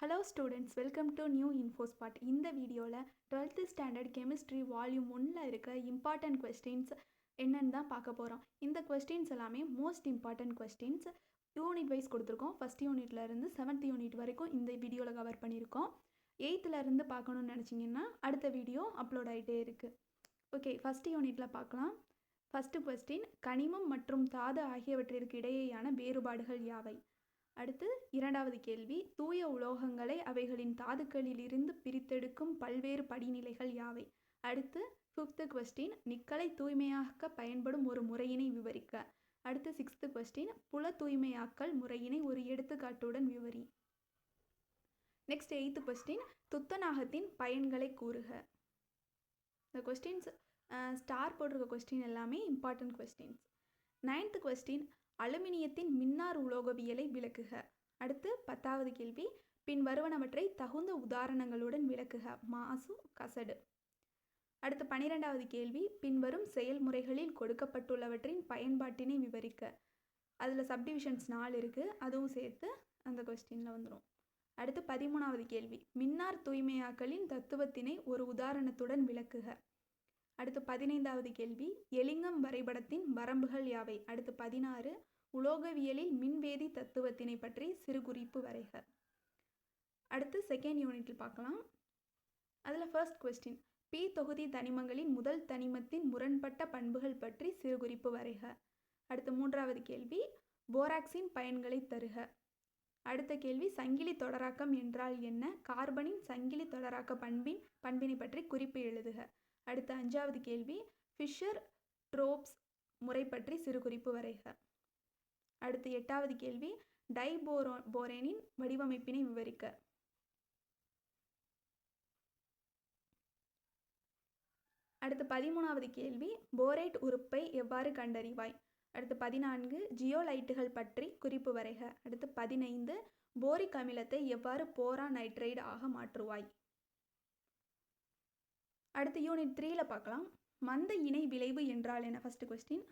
Hello students, welcome to new Infospot. இந்த வீடியோவில் 12th standard chemistry volume 1ல் இருக்க இம்பார்ட்டன்ட் கொஸ்டின்ஸ் என்னென்னு தான் பார்க்க போகிறோம். இந்த கொஸ்டின்ஸ் எல்லாமே most important questions. Unit wise கொடுத்துருக்கோம். ஃபஸ்ட் யூனிட்லேருந்து 7th யூனிட் வரைக்கும் இந்த வீடியோவில் கவர் பண்ணியிருக்கோம். 8th பார்க்கணுன்னு நினச்சிங்கன்னா அடுத்த வீடியோ அப்லோட் ஆகிட்டே இருக்குது. ஓகே, ஃபஸ்ட் யூனிட்டில் பார்க்கலாம். ஃபஸ்ட்டு கொஸ்டின், கனிமம் மற்றும் தாது ஆகியவற்றிற்கு இடையேயான வேறுபாடுகள் யாவை? அடுத்து இரண்டாவது கேள்வி, தூய உலோகங்களை அவைகளின் தாதுக்களில் இருந்து பிரித்தெடுக்கும் பல்வேறு படிநிலைகள் யாவை? அடுத்து 5th கொஸ்டின், நிக்கலை தூய்மையாக்க பயன்படும் ஒரு முறையினை விவரிக்க. அடுத்து 6th கொஸ்டின், புல தூய்மையாக்கல் முறையினை ஒரு எடுத்துக்காட்டுடன் விவரி. நெக்ஸ்ட் 8th கொஸ்டின், துத்தநாகத்தின் பயன்களை கூறுக. இந்த கொஸ்டின்ஸ் ஸ்டார் போட்டிருக்க கொஸ்டின் எல்லாமே இம்பார்ட்டன்ட் கொஸ்டின்ஸ். 9th கொஸ்டின், அலுமினியத்தின் மின்னார் உலோகவியலை விளக்குக. அடுத்து 10வது கேள்வி, பின் வருவனவற்றை தகுந்த உதாரணங்களுடன் விளக்குக. மாசு, கசடு. அடுத்து 12வது கேள்வி, பின்வரும் செயல்முறைகளில் கொடுக்கப்பட்டுள்ளவற்றின் பயன்பாட்டினை விவரிக்க. அதில் சப்டிவிஷன்ஸ் 4 இருக்குது, அதுவும் சேர்த்து அந்த கொஸ்டினில் வந்துடும். அடுத்து 13வது கேள்வி, மின்னார் தூய்மையாக்கலின் தத்துவத்தினை ஒரு உதாரணத்துடன் விளக்குக. அடுத்து 15வது கேள்வி, எலிங்கம் வரைபடத்தின் வரம்புகள் யாவை? அடுத்து 16, உலோகவியலில் மின்வேதி தத்துவத்தினை பற்றி சிறு குறிப்பு வரைக. அடுத்து செகண்ட் யூனிட்டில் பார்க்கலாம். அதில் ஃபர்ஸ்ட் கொஸ்டின், பி தொகுதி தனிமங்களின் முதல் தனிமத்தின் முரண்பட்ட பண்புகள் பற்றி சிறு குறிப்பு வரைக. அடுத்து 3வது கேள்வி, போராக்ஸின் பயன்களை தருக. அடுத்த கேள்வி, சங்கிலி தொடராக்கம் என்றால் என்ன? கார்பனின் சங்கிலி தொடராக்க பண்பினை பற்றி குறிப்பு எழுதுக. அடுத்து 5வது கேள்வி, ஃபிஷர் ட்ரோப்ஸ் முறை பற்றி சிறு குறிப்பு வரைக. அடுத்து 8வது கேள்வி, டைபோரேனின் வடிவமைப்பினை விவரிக்க. அடுத்து 13வது கேள்வி, போரேட் உறுப்பை எவ்வாறு கண்டறிவாய்? அடுத்து 14, ஜியோலைட்டுகள் பற்றி குறிப்பு வரைக. அடுத்து 15, போரிக் அமிலத்தை எவ்வாறு போரா நைட்ரைடு ஆக மாற்றுவாய்? அடுத்து யூனிட் 3ல் பார்க்கலாம். மந்த இணை விளைவு என்றால் என்ன? First question.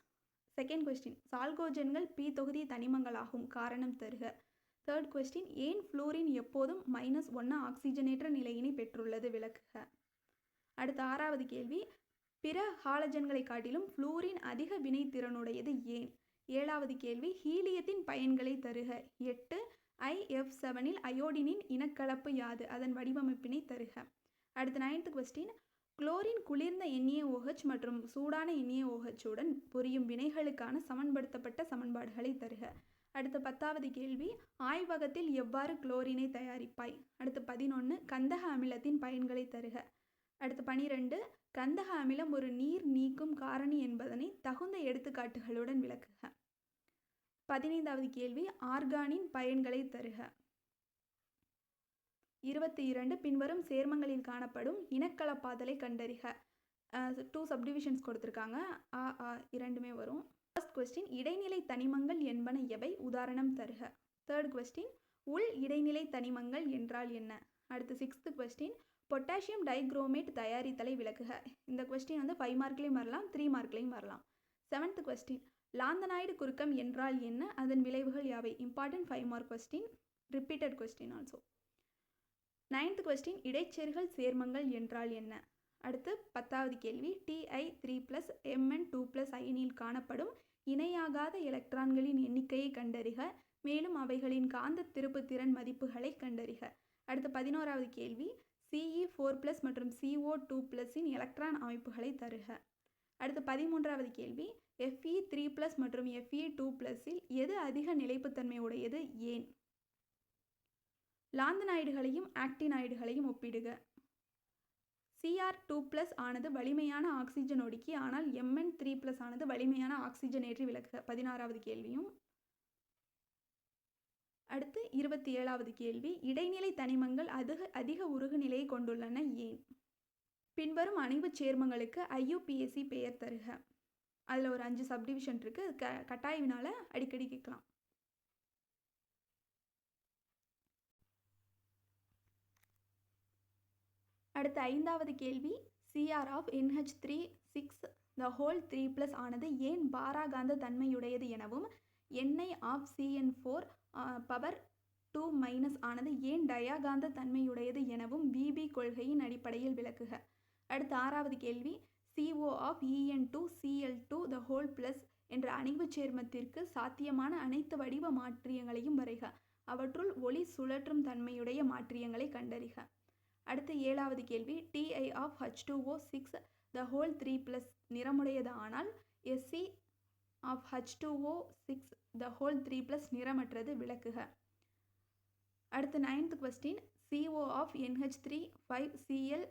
செகண்ட் கொஸ்டின், சால்கோஜன்கள் பி தொகுதி தனிமங்களாகும், காரணம் தருக. தேர்ட் கொஸ்டின், ஏன் ஃப்ளூரின் எப்போதும் -1 ஆக்சிஜனேற்ற நிலையினை பெற்றுள்ளது, விளக்குக. அடுத்து 6வது கேள்வி, பிற ஹாலஜன்களை காட்டிலும் ஃப்ளூரின் அதிக வினைத்திறனுடையது ஏன்? 7வது கேள்வி, ஹீலியத்தின் பயன்களை தருக. 8, IF7இல் அயோடினின் இனக்கலப்பு யாது? அதன் வடிவமைப்பினை தருக. அடுத்து 9th கொஸ்டின், குளோரின் குளிர்ந்த NaOH மற்றும் சூடான NaOH உடன் புரியும் வினைகளுக்கான சமன்படுத்தப்பட்ட சமன்பாடுகளை தருக. அடுத்து 10வது கேள்வி, ஆய்வகத்தில் எவ்வாறு குளோரினை தயாரிப்பாய்? அடுத்து 11, கந்தக அமிலத்தின் பயன்களை தருக. அடுத்து 12, கந்தக அமிலம் ஒரு நீர் நீக்கும் காரணி என்பதனை தகுந்த எடுத்துக்காட்டுகளுடன் விளக்குக. 15வது கேள்வி, ஆர்கானின் பயன்களை தருக. 22, பின்வரும் சேர்மங்களில் காணப்படும் இனக்கலப்பாதலை கண்டறிக. 2 சப்டிவிஷன்ஸ் கொடுத்துருக்காங்க, இரண்டுமே வரும். ஃபர்ஸ்ட் கொஸ்டின், இடைநிலை தனிமங்கள் என்பன எவை? உதாரணம் தருக. தேர்ட் கொஸ்டின், உள் இடைநிலை தனிமங்கள் என்றால் என்ன? அடுத்து 6th கொஸ்டின், பொட்டாசியம் டைக்ரோமேட் தயாரித்தலை விளக்குக. இந்த கொஸ்டின் 5 மார்க்லேயும் வரலாம், 3 மார்க்லேயும் வரலாம். 7th கொஸ்டின், லாந்தனைடு குறுக்கம் என்றால் என்ன? அதன் விளைவுகள் யாவை? Important 5 mark question, repeated question also. 9th question, இடைச்செருகல் சேர்மங்கள் என்றால் என்ன? அடுத்து 10வது கேள்வி, Ti3+ Mn2+ அயனியில் காணப்படும் இணையாகாத எலக்ட்ரான்களின் எண்ணிக்கையை கண்டறிக, மேலும் அவைகளின் காந்த திருப்பு திறன் மதிப்புகளை கண்டறிக. அடுத்து 11வது கேள்வி, Ce4+ மற்றும் CO2+இன் எலக்ட்ரான் அமைப்புகளை தருக. அடுத்து 13வது கேள்வி, Fe3+ மற்றும் Fe2+இல் எது அதிக நிலைப்புத்தன்மை உடையது, ஏன்? லாந்தனைடுகளையும் ஆக்டினைடுகளையும் ஒப்பிடுக. Cr2+ ஆனது வலிமையான ஆக்சிஜன் ஒடுக்கி, ஆனால் Mn3+ ஆனது வலிமையான ஆக்சிஜனேற்றி, விளக்குக. 16வது கேள்வியும். அடுத்து 27வது கேள்வி, இடைநிலை தனிமங்கள் அதிக உருகு நிலையை கொண்டுள்ளன, ஏன்? பின்வரும் அணைவு சேர்மங்களுக்கு IUPAC பெயர் தருக. அதில் ஒரு 5 சப்டிவிஷன் இருக்குது, கட்டாயவினால அடிக்கடி கேட்கலாம். அடுத்து 5வது கேள்வி, Cr of NH3 6 ஆனது ஏன் பாராகாந்த தன்மையுடையது எனவும், Ni of CN4 பவர் 2- ஆனது ஏன் டயாகாந்த தன்மையுடையது எனவும் விபி கொள்கையின் அடிப்படையில் விளக்குக. அடுத்த 6வது கேள்வி, CO(En2Cl2) என்ற அணைவுச் சேர்மத்திற்கு சாத்தியமான அனைத்து வடிவ மாற்றியங்களையும் வரைக. அவற்றுள் ஒளி சுழற்றும் தன்மையுடைய மாற்றியங்களை கண்டறிக. அடுத்து 7வது கேள்வி, TiH2O6 நிறமுடையது ஆனால் SiH2O6 நிறமற்றது, விளக்குக. அடுத்து 9th கொஸ்டின், CO(NH3 5Cl)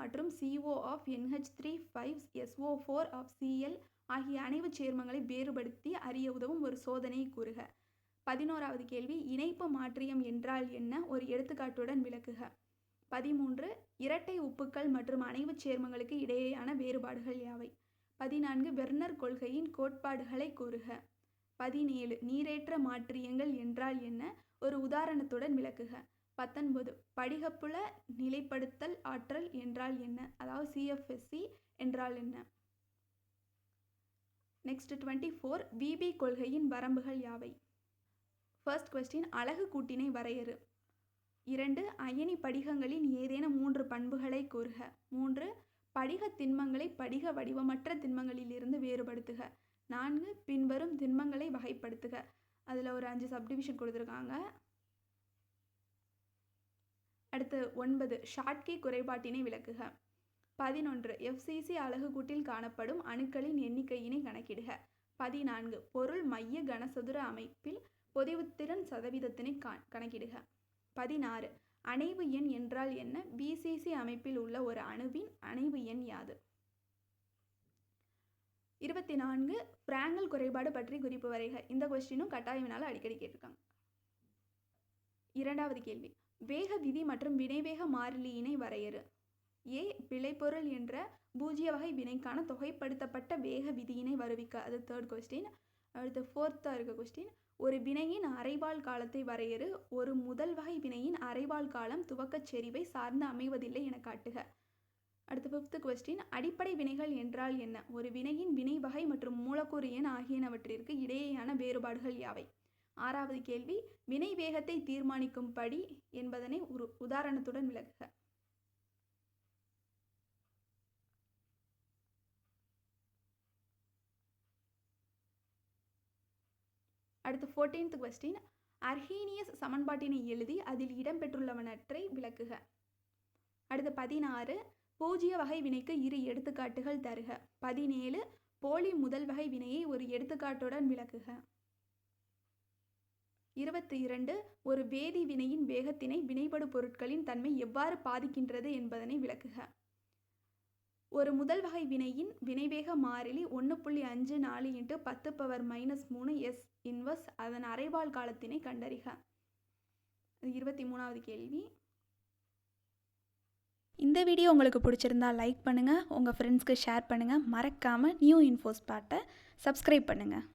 மற்றும் CO(NH3 5SO4) ஆகிய அணைவுச் சேர்மங்களை வேறுபடுத்தி அறிய உதவும் ஒரு சோதனையை கூறுக. 11வது கேள்வி, இணைப்பு மாற்றியம் என்றால் என்ன, ஒரு எடுத்துக்காட்டுடன் விளக்குக. 13 இரட்டை உப்புக்கள் மற்றும் அணைவுச் சேர்மங்களுக்கு இடையேயான வேறுபாடுகள் யாவை. 14 வெர்னர் கொள்கையின் கோட்பாடுகளை கூறுக. 17 நீரேற்ற மாற்றியங்கள் என்றால் என்ன, ஒரு உதாரணத்துடன் விளக்குக. 19 படிகப்புல நிலைப்படுத்தல் ஆற்றல் என்றால் என்ன, அதாவது CFSC என்றால் என்ன. நெக்ஸ்ட் 24 விபி கொள்கையின் வரம்புகள் யாவை. ஃபர்ஸ்ட் கொஸ்டின், அலகு கூட்டினை வரையறு. 2 அயனி படிகங்களின் ஏதேனும் 3 பண்புகளை கூறுக. 3 படிக திண்மங்களை படிக வடிவமற்ற திண்மங்களிலிருந்து வேறுபடுத்துக. 4 பின்வரும் திண்மங்களை வகைப்படுத்துக. அதில் ஒரு 5 சப்டிவிஷன் கொடுத்துருக்காங்க. அடுத்து 9 ஷாட்கி குறைபாட்டினை விளக்குக. 11 FCC அலகு கூட்டில் காணப்படும் அணுக்களின் எண்ணிக்கையினை கணக்கிடுக. 14 பொருள் மைய கனசதுர அமைப்பில் பொதிவுத்திறன் சதவீதத்தினை கணக்கிடுக. 16 அணைவு எண் என்றால் என்ன, BCC அமைப்பில் உள்ள ஒரு அணுவின் அணைவு எண் யாது. 24 பிராங்கல் குறைபாடு பற்றி குறிப்பு வரைக. இந்த கொஸ்டினும் கட்டாயவினால அடிக்கடி கேட்டிருக்காங்க. 2வது கேள்வி, வேக விதி மற்றும் வினைவேக மாறிலியினை வரையறு. A விளைபொருள் என்ற பூஜ்ய வகை வினைக்கான தொகைப்படுத்தப்பட்ட வேக விதியினை வருவிக்க. அது 3rd கொஸ்டின். அடுத்து 4th இருக்க கொஸ்டின், ஒரு வினையின் அரைவாழ் காலத்தை வரையறு. ஒரு முதல் வகை வினையின் அரைவாழ் காலம் துவக்கச் செறிவை சார்ந்து அமைவதில்லை என காட்டுக. அடுத்து 5th கொஸ்டின், அடிப்படை வினைகள் என்றால் என்ன, ஒரு வினையின் வினை வகை மற்றும் மூலக்கூறு எண் ஆகியனவற்றிற்கு இடையேயான வேறுபாடுகள் யாவை. 6வது கேள்வி, வினை வேகத்தை தீர்மானிக்கும் படி என்பதனை ஒரு உதாரணத்துடன் விளக்குக. அடுத்து 14th கொஸ்டின், அர்ஹீனியஸ் சமன்பாட்டினை எழுதி அதில் இடம்பெற்றுள்ளவற்றை விளக்குக. அடுத்து 16 பூஜ்ய வகை வினைக்கு 2 எடுத்துக்காட்டுகள் தருக. 17 போலி முதல் வகை வினையை ஒரு எடுத்துக்காட்டுடன் விளக்குக. 22 ஒரு வேதி வினையின் வேகத்தினை வினைபடு பொருட்களின் தன்மை எவ்வாறு பாதிக்கின்றது என்பதனை விளக்குக. ஒரு முதல் வகை வினையின் வினைவேக மாறிலி 1.54 × 10⁻³ S இன்வர்ஸ், அதன் அரைவாழ் காலத்தினை கண்டறிக. 23வது கேள்வி. இந்த வீடியோ உங்களுக்கு பிடிச்சிருந்தா லைக் பண்ணுங்கள், உங்கள் ஃப்ரெண்ட்ஸ்க்கு ஷேர் பண்ணுங்கள், மறக்காமல் நியூ இன்ஃபோஸ்பாட்டை சப்ஸ்கிரைப் பண்ணுங்கள்.